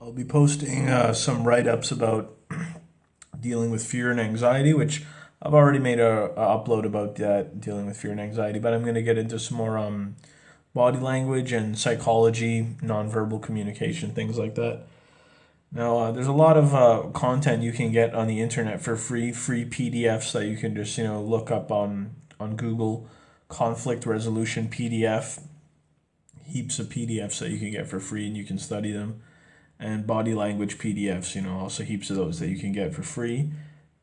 I'll be posting some write-ups about dealing with fear and anxiety, which I've already made a upload about that, dealing with fear and anxiety, but I'm going to get into some more body language and psychology, nonverbal communication, things like that. Now, there's a lot of content you can get on the internet for free PDFs that you can just look up on Google. Conflict resolution PDF, heaps of PDFs that you can get for free and you can study them, and body language PDFs, also heaps of those that you can get for free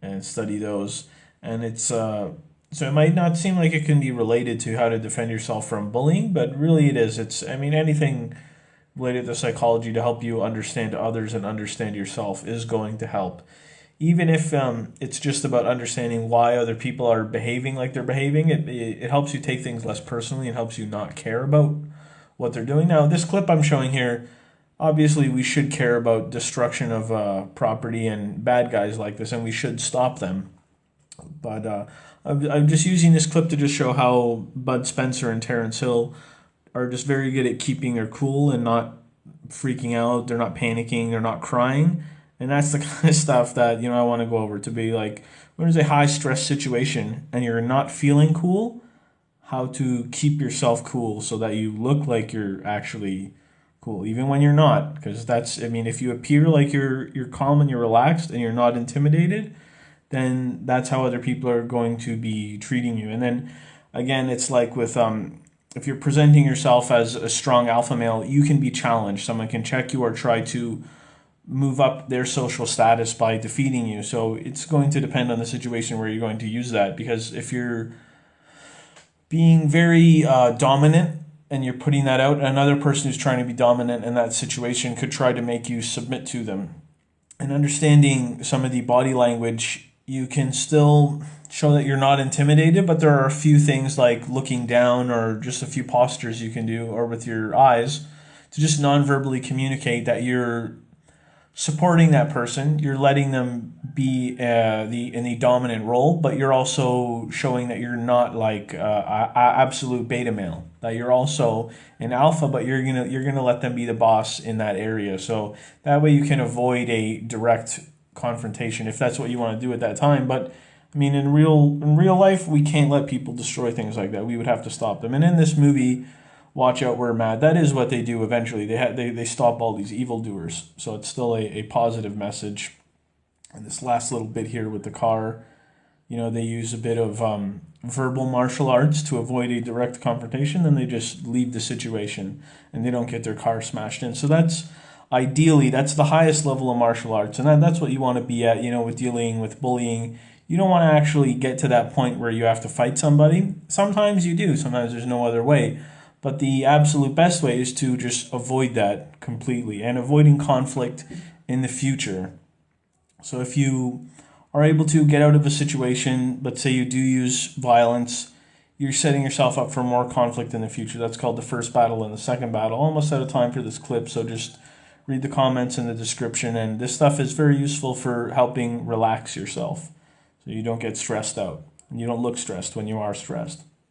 and study those. And it's so it might not seem like it can be related to how to defend yourself from bullying, but really it is. Anything related to psychology to help you understand others and understand yourself is going to help. Even if it's just about understanding why other people are behaving like they're behaving, it helps you take things less personally and helps you not care about what they're doing. Now, this clip I'm showing here, obviously we should care about destruction of property and bad guys like this, and we should stop them. But I'm just using this clip to just show how Bud Spencer and Terrence Hill are just very good at keeping their cool and not freaking out. They're not panicking. They're not crying. And that's the kind of stuff that, I want to go over, to be like, when there's a high stress situation and you're not feeling cool, how to keep yourself cool so that you look like you're actually cool, even when you're not. Because if you appear like you're calm and you're relaxed and you're not intimidated, then that's how other people are going to be treating you. And then again, it's like with if you're presenting yourself as a strong alpha male, you can be challenged. Someone can check you or try to move up their social status by defeating you. So it's going to depend on the situation where you're going to use that. Because if you're being very dominant and you're putting that out, another person who's trying to be dominant in that situation could try to make you submit to them. And understanding some of the body language, you can still show that you're not intimidated, but there are a few things like looking down or just a few postures you can do, or with your eyes, to just non-verbally communicate that you're supporting that person. You're letting them be in the dominant role, but you're also showing that you're not like absolute beta male. That you're also an alpha, but you're gonna let them be the boss in that area. So that way you can avoid a direct confrontation if that's what you want to do at that time. But in real life, we can't let people destroy things like that. We would have to stop them. And in this movie, Watch Out, We're Mad, that is what they do eventually. They stop all these evildoers. So it's still a positive message. And this last little bit here with the car, they use a bit of verbal martial arts to avoid a direct confrontation, then they just leave the situation and they don't get their car smashed in. So that's the highest level of martial arts, and that's what you want to be at, with dealing with bullying. You don't want to actually get to that point where you have to fight somebody. Sometimes you do, sometimes there's no other way. But the absolute best way is to just avoid that completely and avoiding conflict in the future. So if you are able to get out of a situation, let's say you do use violence, you're setting yourself up for more conflict in the future. That's called the first battle and the second battle. Almost out of time for this clip, so just read the comments in the description. And this stuff is very useful for helping relax yourself so you don't get stressed out and you don't look stressed when you are stressed.